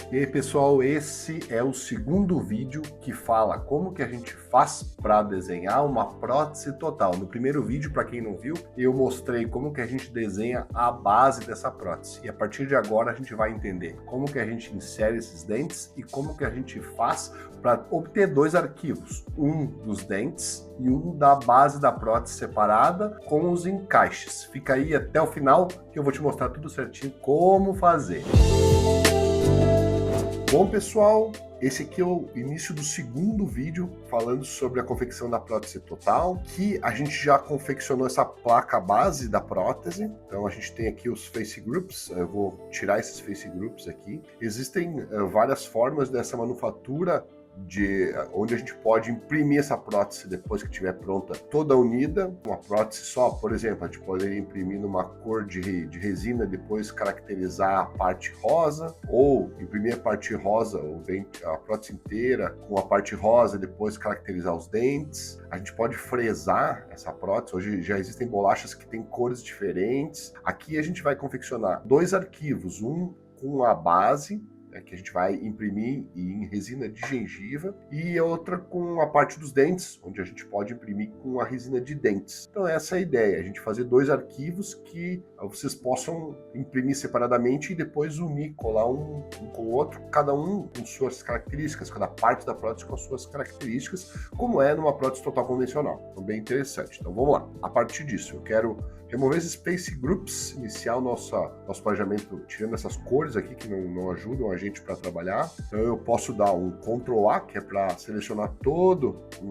E aí pessoal, esse é o segundo vídeo que fala como que a gente faz para desenhar uma prótese total. No primeiro vídeo, para quem não viu, eu mostrei como que a gente desenha a base dessa prótese. E a partir de agora a gente vai entender como que a gente insere esses dentes e como que a gente faz para obter dois arquivos, um dos dentes e um da base da prótese separada com os encaixes. Fica aí até o final que eu vou te mostrar tudo certinho como fazer. Bom pessoal, esse aqui é o início do segundo vídeo falando sobre a confecção da prótese total, que a gente já confeccionou essa placa base da prótese. Então a gente tem aqui os face groups, eu vou tirar esses face groups aqui. Existem várias formas dessa manufatura onde a gente pode imprimir essa prótese depois que estiver pronta toda unida. Uma prótese só, por exemplo, a gente poderia imprimir numa cor de resina, depois caracterizar a parte rosa, ou imprimir a parte rosa, a prótese inteira com a parte rosa, depois caracterizar os dentes. A gente pode fresar essa prótese, hoje já existem bolachas que têm cores diferentes. Aqui a gente vai confeccionar dois arquivos, um com a base, que a gente vai imprimir em resina de gengiva, e outra com a parte dos dentes, onde a gente pode imprimir com a resina de dentes. Então essa é a ideia, a gente fazer dois arquivos que vocês possam imprimir separadamente e depois unir, colar um com o outro, cada um com suas características, cada parte da prótese com as suas características, como é numa prótese total convencional. Então bem interessante. Então vamos lá. A partir disso, eu quero remover esses space groups, iniciar o nosso planejamento tirando essas cores aqui que não ajudam a gente para trabalhar. Então eu posso dar um Ctrl A, que é para selecionar todo o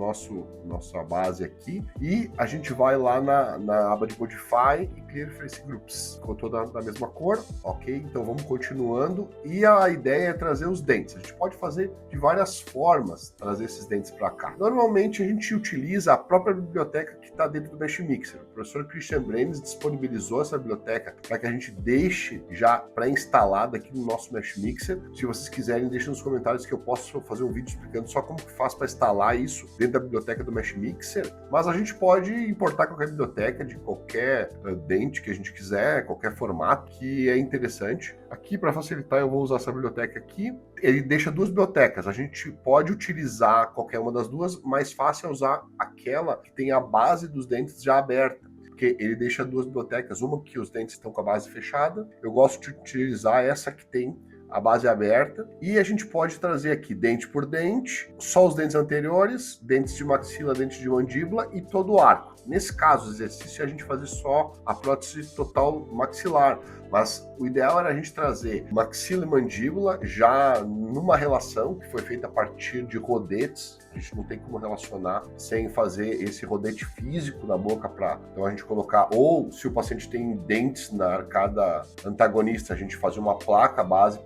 nossa base aqui, e a gente vai lá na aba de Modify e Clear Face Groups. Ficou toda da mesma cor, ok? Então vamos continuando, e a ideia é trazer os dentes. A gente pode fazer de várias formas, trazer esses dentes para cá. Normalmente a gente utiliza a própria biblioteca que está dentro do Mesh Mixer. O professor Christian Brenes disponibilizou essa biblioteca para que a gente deixe já pré-instalada aqui no nosso Mesh Mixer. Se vocês quiserem, deixem nos comentários que eu posso fazer um vídeo explicando só como que faz para instalar isso dentro da biblioteca do Mesh Mixer. Mas a gente pode importar qualquer biblioteca de qualquer dente que a gente quiser, qualquer formato que é interessante. Aqui, para facilitar, eu vou usar essa biblioteca aqui. Ele deixa duas bibliotecas. A gente pode utilizar qualquer uma das duas, mais fácil é usar aquela que tem a base dos dentes já aberta, porque ele deixa duas bibliotecas, uma que os dentes estão com a base fechada. Eu gosto de utilizar essa que tem a base aberta, e a gente pode trazer aqui dente por dente, só os dentes anteriores, dentes de maxila, dentes de mandíbula e todo o arco. Nesse caso, o exercício é a gente fazer só a prótese total maxilar, mas o ideal era a gente trazer maxila e mandíbula já numa relação que foi feita a partir de rodetes. A gente não tem como relacionar sem fazer esse rodete físico na boca para então a gente colocar, ou se o paciente tem dentes na arcada antagonista, a gente fazer uma placa base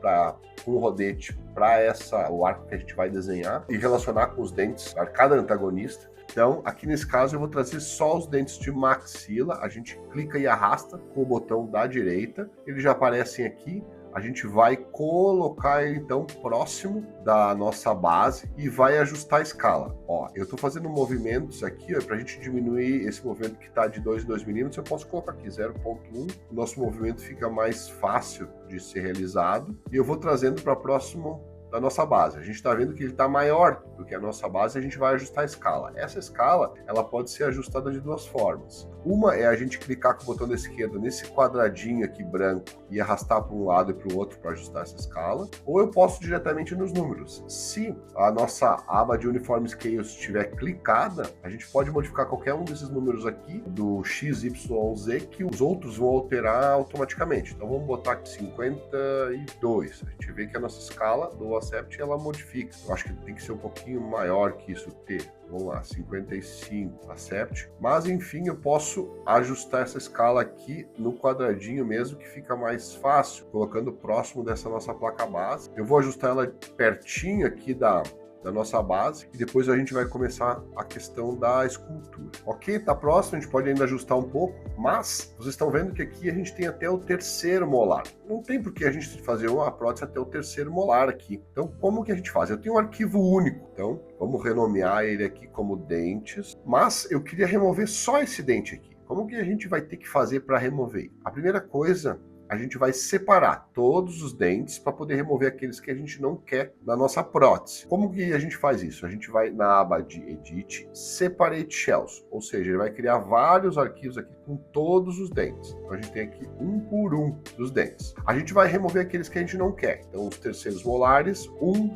com o rodete para o arco que a gente vai desenhar e relacionar com os dentes da arcada antagonista. Então, aqui nesse caso, eu vou trazer só os dentes de maxila. A gente clica e arrasta com o botão da direita. Eles já aparecem aqui. A gente vai colocar ele, então, próximo da nossa base e vai ajustar a escala. Ó, eu estou fazendo movimentos aqui, para a gente diminuir esse movimento que está de 2 em 2 milímetros, eu posso colocar aqui 0,1. O nosso movimento fica mais fácil de ser realizado. E eu vou trazendo para próximo da nossa base. A gente está vendo que ele está maior do que a nossa base, a gente vai ajustar a escala. Essa escala, ela pode ser ajustada de duas formas. Uma é a gente clicar com o botão da esquerda nesse quadradinho aqui branco e arrastar para um lado e para o outro para ajustar essa escala, ou eu posso diretamente nos números. Se a nossa aba de Uniform Scales estiver clicada, a gente pode modificar qualquer um desses números aqui, do X, Y, Z, que os outros vão alterar automaticamente. Então vamos botar aqui 52. A gente vê que a nossa escala do Acept ela modifica. Eu acho que tem que ser um pouquinho maior que isso, T. Vamos lá, 55, Acept. Mas enfim, eu posso ajustar essa escala aqui no quadradinho mesmo, que fica mais fácil, colocando próximo dessa nossa placa base. Eu vou ajustar ela pertinho aqui da nossa base, e depois a gente vai começar a questão da escultura. Ok, tá próximo, a gente pode ainda ajustar um pouco, mas vocês estão vendo que aqui a gente tem até o terceiro molar. Não tem por que a gente fazer uma prótese até o terceiro molar aqui. Então, como que a gente faz? Eu tenho um arquivo único, então vamos renomear ele aqui como dentes, mas eu queria remover só esse dente aqui. Como que a gente vai ter que fazer para remover? A primeira coisa a gente vai separar todos os dentes para poder remover aqueles que a gente não quer na nossa prótese. Como que a gente faz isso? A gente vai na aba de Edit, Separate Shells, ou seja, ele vai criar vários arquivos aqui com todos os dentes. Então a gente tem aqui um por um dos dentes. A gente vai remover aqueles que a gente não quer. Então os terceiros molares,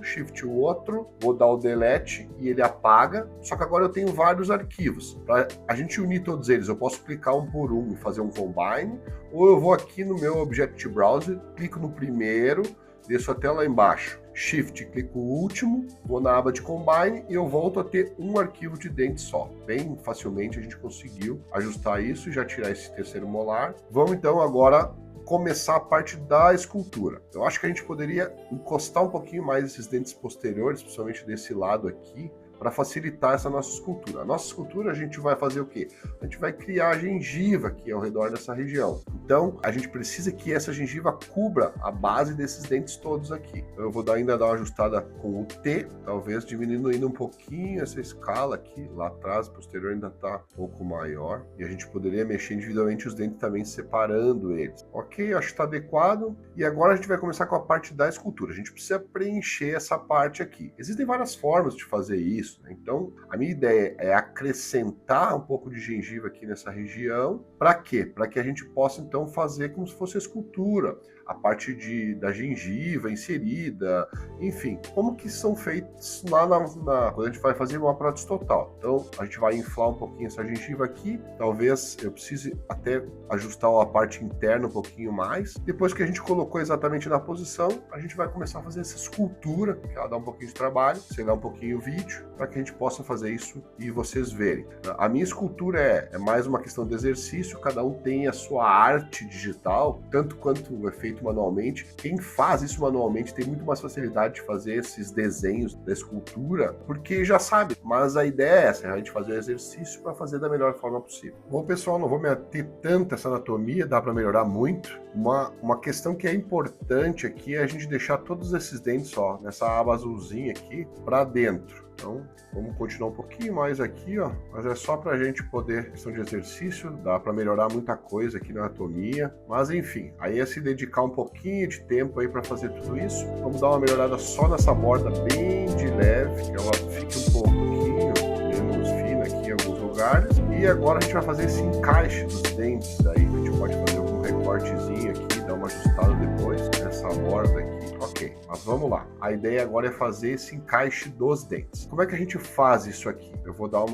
Shift o outro, vou dar o Delete e ele apaga. Só que agora eu tenho vários arquivos. Para a gente unir todos eles, eu posso clicar um por um e fazer um Combine, ou eu vou aqui no meu Object Browser, clico no primeiro, desço até lá embaixo, Shift, clico o último, vou na aba de Combine e eu volto a ter um arquivo de dente só. Bem facilmente a gente conseguiu ajustar isso e já tirar esse terceiro molar. Vamos então agora começar a parte da escultura. Eu acho que a gente poderia encostar um pouquinho mais esses dentes posteriores, principalmente desse lado aqui, para facilitar essa nossa escultura. A nossa escultura a gente vai fazer o quê? A gente vai criar a gengiva aqui ao redor dessa região. Então, a gente precisa que essa gengiva cubra a base desses dentes todos aqui. Então, eu vou ainda dar uma ajustada com o T, talvez diminuindo um pouquinho essa escala aqui. Lá atrás, posterior ainda está um pouco maior. E a gente poderia mexer individualmente os dentes também, separando eles. Ok, acho que está adequado. E agora a gente vai começar com a parte da escultura. A gente precisa preencher essa parte aqui. Existem várias formas de fazer isso. Então, a minha ideia é acrescentar um pouco de gengiva aqui nessa região. Para quê? Para que a gente possa, então, fazer como se fosse a escultura. A parte da gengiva inserida, enfim, como que são feitos lá quando a gente vai fazer uma prótese total. Então, a gente vai inflar um pouquinho essa gengiva aqui. Talvez eu precise até ajustar a parte interna um pouquinho mais. Depois que a gente colocou exatamente na posição, a gente vai começar a fazer essa escultura, que ela dá um pouquinho de trabalho, acelerar um pouquinho o vídeo, para que a gente possa fazer isso e vocês verem. A minha escultura é mais uma questão de exercício, cada um tem a sua arte digital, tanto quanto é feito manualmente. Quem faz isso manualmente tem muito mais facilidade de fazer esses desenhos da escultura, porque já sabe, mas a ideia é essa, a gente fazer o exercício para fazer da melhor forma possível. Bom, pessoal, não vou me ater tanto a essa anatomia, dá para melhorar muito. Uma questão que é importante aqui é a gente deixar todos esses dentes, ó, nessa aba azulzinha aqui, para dentro. Então, vamos continuar um pouquinho mais aqui, ó, mas é só pra gente poder, questão de exercício, dá pra melhorar muita coisa aqui na anatomia, mas enfim, aí é se dedicar um pouquinho de tempo aí pra fazer tudo isso. Vamos dar uma melhorada só nessa borda bem de leve, que ela fique um pouquinho menos fina aqui em alguns lugares. E agora a gente vai fazer esse encaixe dos dentes aí, a gente pode fazer algum recortezinho aqui, dar uma ajustada depois nessa borda aqui. Ok, mas vamos lá. A ideia agora é fazer esse encaixe dos dentes. Como é que a gente faz isso aqui? Eu vou dar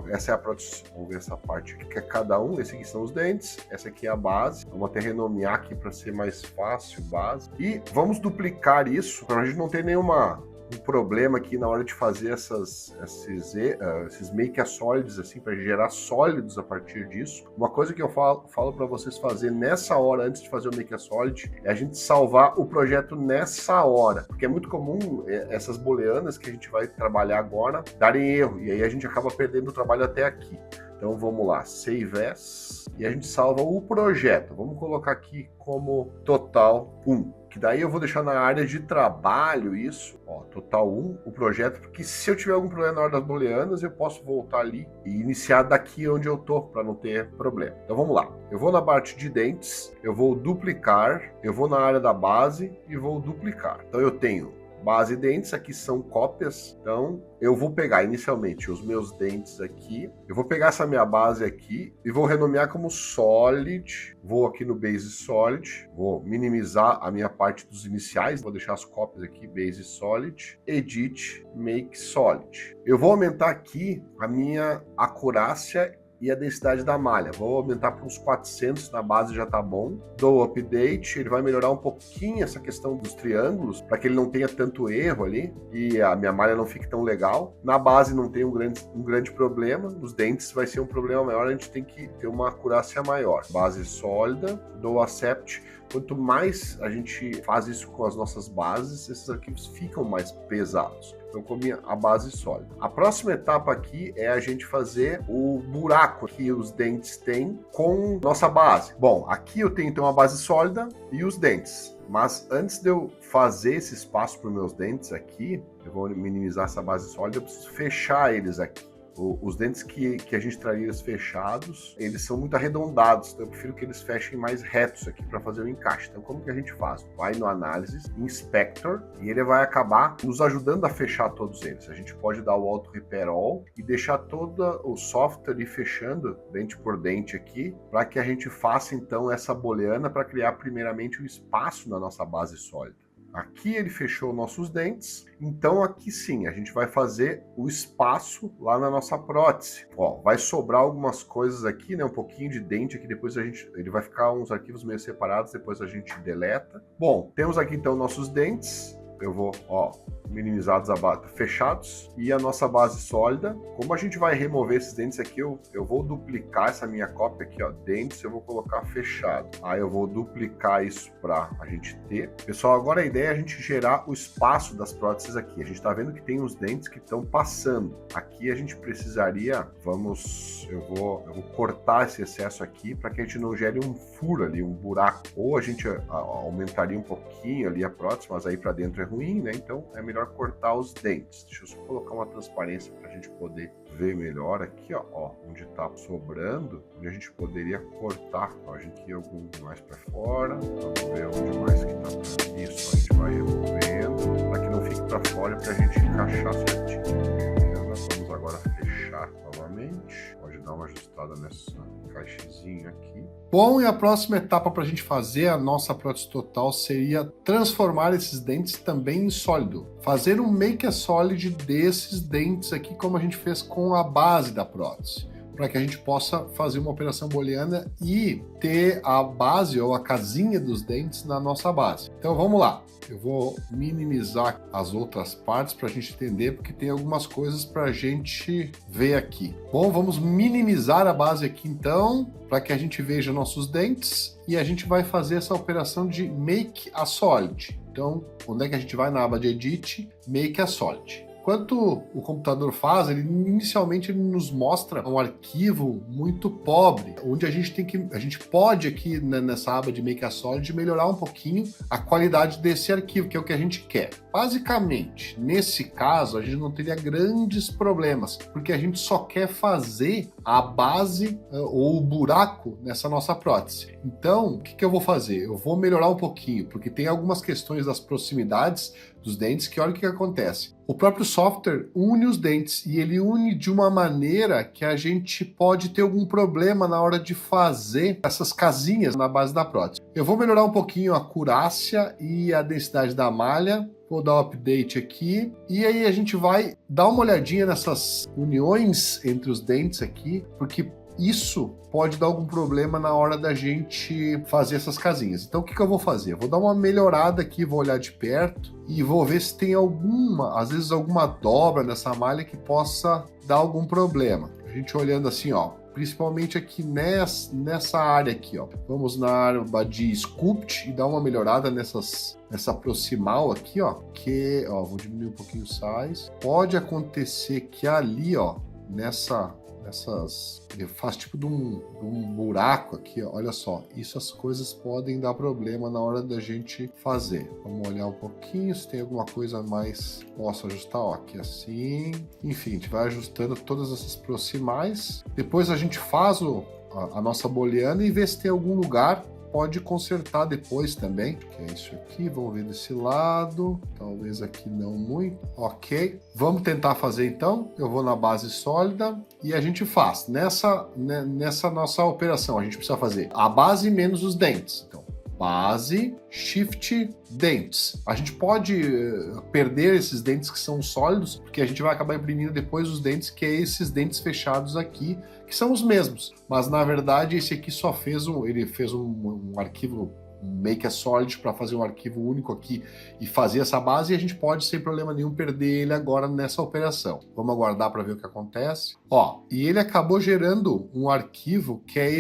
essa é a prótese, vamos ver essa parte aqui, que é cada um. Esse aqui são os dentes, essa aqui é a base. Vamos até renomear aqui para ser mais fácil, base. E vamos duplicar isso, para a gente não ter um problema aqui na hora de fazer esses make a solids, assim, para gerar sólidos a partir disso. Uma coisa que eu falo para vocês fazer nessa hora, antes de fazer o make a solid, é a gente salvar o projeto nessa hora, porque é muito comum essas booleanas que a gente vai trabalhar agora darem erro, e aí a gente acaba perdendo o trabalho até aqui. Então vamos lá, Save As, e a gente salva o projeto. Vamos colocar aqui como total 1, que daí eu vou deixar na área de trabalho isso, ó, total 1, o projeto, porque se eu tiver algum problema na hora das booleanas, eu posso voltar ali e iniciar daqui onde eu tô, para não ter problema. Então vamos lá, eu vou na parte de dentes, eu vou duplicar, eu vou na área da base e vou duplicar. Então eu tenho base e dentes, aqui são cópias, então eu vou pegar inicialmente os meus dentes aqui, eu vou pegar essa minha base aqui e vou renomear como Solid, vou aqui no Base Solid, vou minimizar a minha parte dos iniciais, vou deixar as cópias aqui, Base Solid, Edit, Make Solid. Eu vou aumentar aqui a minha acurácia e a densidade da malha. Vou aumentar para uns 400, na base já tá bom. Dou update, ele vai melhorar um pouquinho essa questão dos triângulos, para que ele não tenha tanto erro ali e a minha malha não fique tão legal. Na base não tem um grande problema, nos dentes vai ser um problema maior, a gente tem que ter uma acurácia maior. Base sólida, dou accept. Quanto mais a gente faz isso com as nossas bases, esses arquivos ficam mais pesados. Então, com a base sólida. A próxima etapa aqui é a gente fazer o buraco que os dentes têm com nossa base. Bom, aqui eu tenho então a base sólida e os dentes. Mas antes de eu fazer esse espaço para os meus dentes aqui, eu vou minimizar essa base sólida, eu preciso fechar eles aqui. Os dentes que a gente traria eles fechados, eles são muito arredondados, então eu prefiro que eles fechem mais retos aqui para fazer o encaixe. Então como que a gente faz? Vai no Analysis, Inspector, e ele vai acabar nos ajudando a fechar todos eles. A gente pode dar o Auto Repair All e deixar todo o software ir fechando dente por dente aqui, para que a gente faça então essa booleana para criar primeiramente um espaço na nossa base sólida. Aqui ele fechou nossos dentes, então aqui sim, a gente vai fazer o espaço lá na nossa prótese. Ó, vai sobrar algumas coisas aqui, né, um pouquinho de dente aqui, depois ele vai ficar uns arquivos meio separados, depois a gente deleta. Bom, temos aqui então nossos dentes. Eu vou, ó, minimizados, fechados, e a nossa base sólida. Como a gente vai remover esses dentes aqui, eu vou duplicar essa minha cópia aqui, ó, dentes, eu vou colocar fechado. Aí eu vou duplicar isso para a gente ter. Pessoal, agora a ideia é a gente gerar o espaço das próteses aqui. A gente tá vendo que tem uns dentes que estão passando. Aqui a gente precisaria, eu vou cortar esse excesso aqui para que a gente não gere um furo ali, um buraco. Ou a gente aumentaria um pouquinho ali a prótese, mas aí para dentro é ruim, né? Então é melhor cortar os dentes. Deixa eu só colocar uma transparência para a gente poder ver melhor aqui, ó, onde tá sobrando, onde a gente poderia cortar. Ó, a gente ia algum mais para fora, vamos ver onde mais que tá pra isso, a gente vai removendo, para que não fique para fora, para a gente encaixar certinho. Beleza? Vamos agora fechar novamente. Pode dar uma ajustada nessa caixezinha aqui. Bom, e a próxima etapa para a gente fazer a nossa prótese total seria transformar esses dentes também em sólido. Fazer um make a solid desses dentes aqui, como a gente fez com a base da prótese, para que a gente possa fazer uma operação booleana e ter a base ou a casinha dos dentes na nossa base. Então vamos lá. Eu vou minimizar as outras partes para a gente entender, porque tem algumas coisas para a gente ver aqui. Bom, vamos minimizar a base aqui então, para que a gente veja nossos dentes, e a gente vai fazer essa operação de Make a Solid. Então, onde é que a gente vai? Na aba de Edit, Make a Solid. Enquanto o computador faz, inicialmente ele nos mostra um arquivo muito pobre, onde a gente pode aqui nessa aba de Make a Solid melhorar um pouquinho a qualidade desse arquivo, que é o que a gente quer. Basicamente, nesse caso, a gente não teria grandes problemas, porque a gente só quer fazer a base ou o buraco nessa nossa prótese. Então, o que eu vou fazer? Eu vou melhorar um pouquinho, porque tem algumas questões das proximidades dos dentes, que olha o que acontece. O próprio software une os dentes, e ele une de uma maneira que a gente pode ter algum problema na hora de fazer essas casinhas na base da prótese. Eu vou melhorar um pouquinho a acurácia e a densidade da malha. Vou dar um update aqui, e aí a gente vai dar uma olhadinha nessas uniões entre os dentes aqui, porque isso pode dar algum problema na hora da gente fazer essas casinhas. Então o que eu vou fazer? Eu vou dar uma melhorada aqui, vou olhar de perto e vou ver se tem às vezes alguma dobra nessa malha que possa dar algum problema. A gente olhando assim, ó, principalmente aqui nessa área aqui, ó. Vamos na aba de Sculpt e dar uma melhorada nessa proximal aqui, ó, que, ó, vou diminuir um pouquinho o size. Pode acontecer que ali, ó, faz tipo de um buraco aqui, ó. Olha só, as coisas podem dar problema na hora da gente fazer. Vamos olhar um pouquinho se tem alguma coisa mais. Posso ajustar, ó, aqui assim. Enfim, a gente vai ajustando todas essas proximais. Depois a gente faz a nossa booleana e vê se tem algum lugar. Pode consertar depois também, que é isso aqui. Vamos ver desse lado, talvez aqui não muito. Ok, vamos tentar fazer então. Eu vou na base sólida e a gente faz. Nessa nossa operação, a gente precisa fazer a base menos os dentes. Então, base, shift, dentes. A gente pode perder esses dentes que são sólidos, porque a gente vai acabar imprimindo depois os dentes, que é esses dentes fechados aqui, que são os mesmos. Mas, na verdade, esse aqui só fez um arquivo Make a Solid para fazer um arquivo único aqui e fazer essa base, e a gente pode, sem problema nenhum, perder ele agora nessa operação. Vamos aguardar para ver o que acontece. Ó, e ele acabou gerando um arquivo que é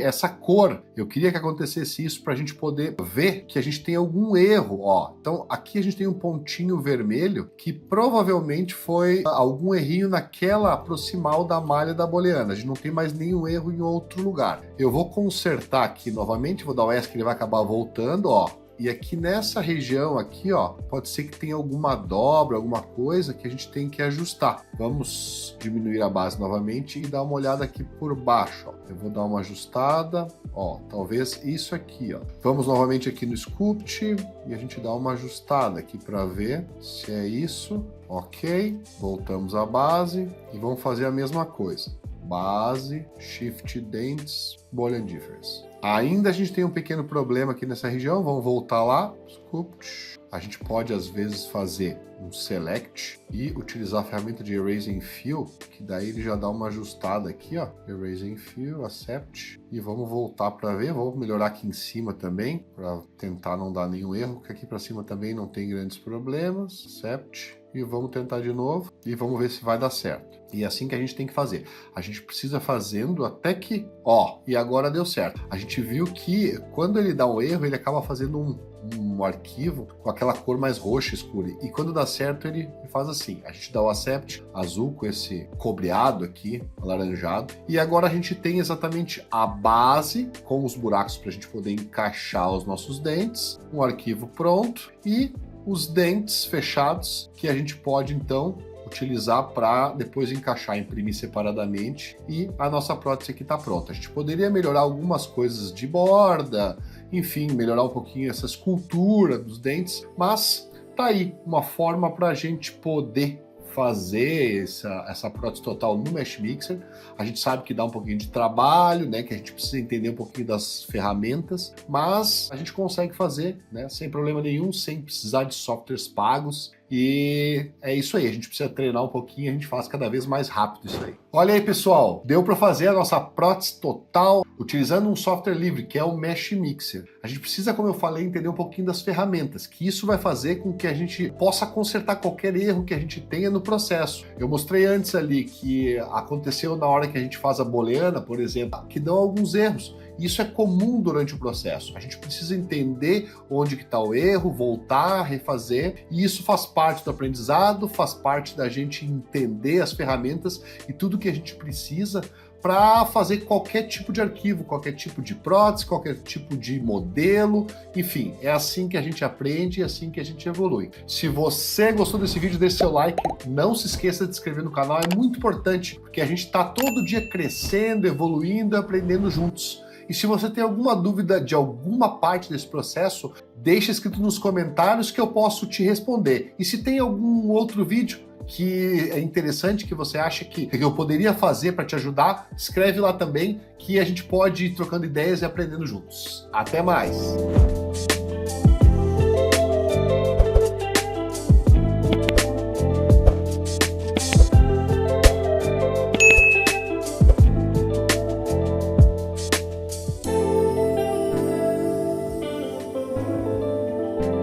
essa cor. Eu queria que acontecesse isso para a gente poder ver que a gente tem algum erro, ó. Então, aqui a gente tem um pontinho vermelho que provavelmente foi algum errinho naquela proximal da malha da booleana. A gente não tem mais nenhum erro em outro lugar. Eu vou consertar aqui novamente, vou dar o ESC, que ele vai acabar voltando, ó. E aqui nessa região aqui, ó, pode ser que tenha alguma dobra, alguma coisa que a gente tem que ajustar. Vamos diminuir a base novamente e dar uma olhada aqui por baixo, ó. Eu vou dar uma ajustada, ó, talvez isso aqui, ó. Vamos novamente aqui no Sculpt e a gente dá uma ajustada aqui para ver se é isso. Ok, voltamos à base e vamos fazer a mesma coisa. Base, Shift Dents, Boolean Difference. Ainda a gente tem um pequeno problema aqui nessa região, vamos voltar lá. Sculpt. A gente pode às vezes fazer um Select e utilizar a ferramenta de Erase and Fill, que daí ele já dá uma ajustada aqui, ó. Erase and Fill, Accept. E vamos voltar para ver, vamos melhorar aqui em cima também, para tentar não dar nenhum erro, que aqui para cima também não tem grandes problemas. Accept. E vamos tentar de novo e vamos ver se vai dar certo. E é assim que a gente tem que fazer. A gente precisa fazendo até que, ó, e agora deu certo. A gente viu que quando ele dá um erro, ele acaba fazendo um arquivo com aquela cor mais roxa escura. E quando dá certo, ele faz assim. A gente dá o Accept azul com esse cobreado aqui, alaranjado. E agora a gente tem exatamente a base com os buracos para a gente poder encaixar os nossos dentes. Um arquivo pronto e os dentes fechados que a gente pode então utilizar para depois encaixar, imprimir separadamente e a nossa prótese aqui está pronta. A gente poderia melhorar algumas coisas de borda, enfim, melhorar um pouquinho essa escultura dos dentes, mas tá aí uma forma para a gente poder fazer essa prótese total no Mesh Mixer. A gente sabe que dá um pouquinho de trabalho, né, que a gente precisa entender um pouquinho das ferramentas, mas a gente consegue fazer, né, sem problema nenhum, sem precisar de softwares pagos. E é isso aí, a gente precisa treinar um pouquinho, a gente faz cada vez mais rápido isso aí. Olha aí, pessoal, deu para fazer a nossa prótese total utilizando um software livre, que é o Mesh Mixer. A gente precisa, como eu falei, entender um pouquinho das ferramentas, que isso vai fazer com que a gente possa consertar qualquer erro que a gente tenha no processo. Eu mostrei antes ali que aconteceu na hora que a gente faz a booleana, por exemplo, que dão alguns erros. Isso é comum durante o processo. A gente precisa entender onde que está o erro, voltar, refazer, e isso faz parte do aprendizado, faz parte da gente entender as ferramentas e tudo que a gente precisa para fazer qualquer tipo de arquivo, qualquer tipo de prótese, qualquer tipo de modelo, enfim, é assim que a gente aprende e é assim que a gente evolui. Se você gostou desse vídeo, deixe seu like, não se esqueça de se inscrever no canal, é muito importante, porque a gente está todo dia crescendo, evoluindo, aprendendo juntos. E se você tem alguma dúvida de alguma parte desse processo, deixa escrito nos comentários que eu posso te responder. E se tem algum outro vídeo que é interessante, que você acha que eu poderia fazer para te ajudar, escreve lá também, que a gente pode ir trocando ideias e aprendendo juntos. Até mais!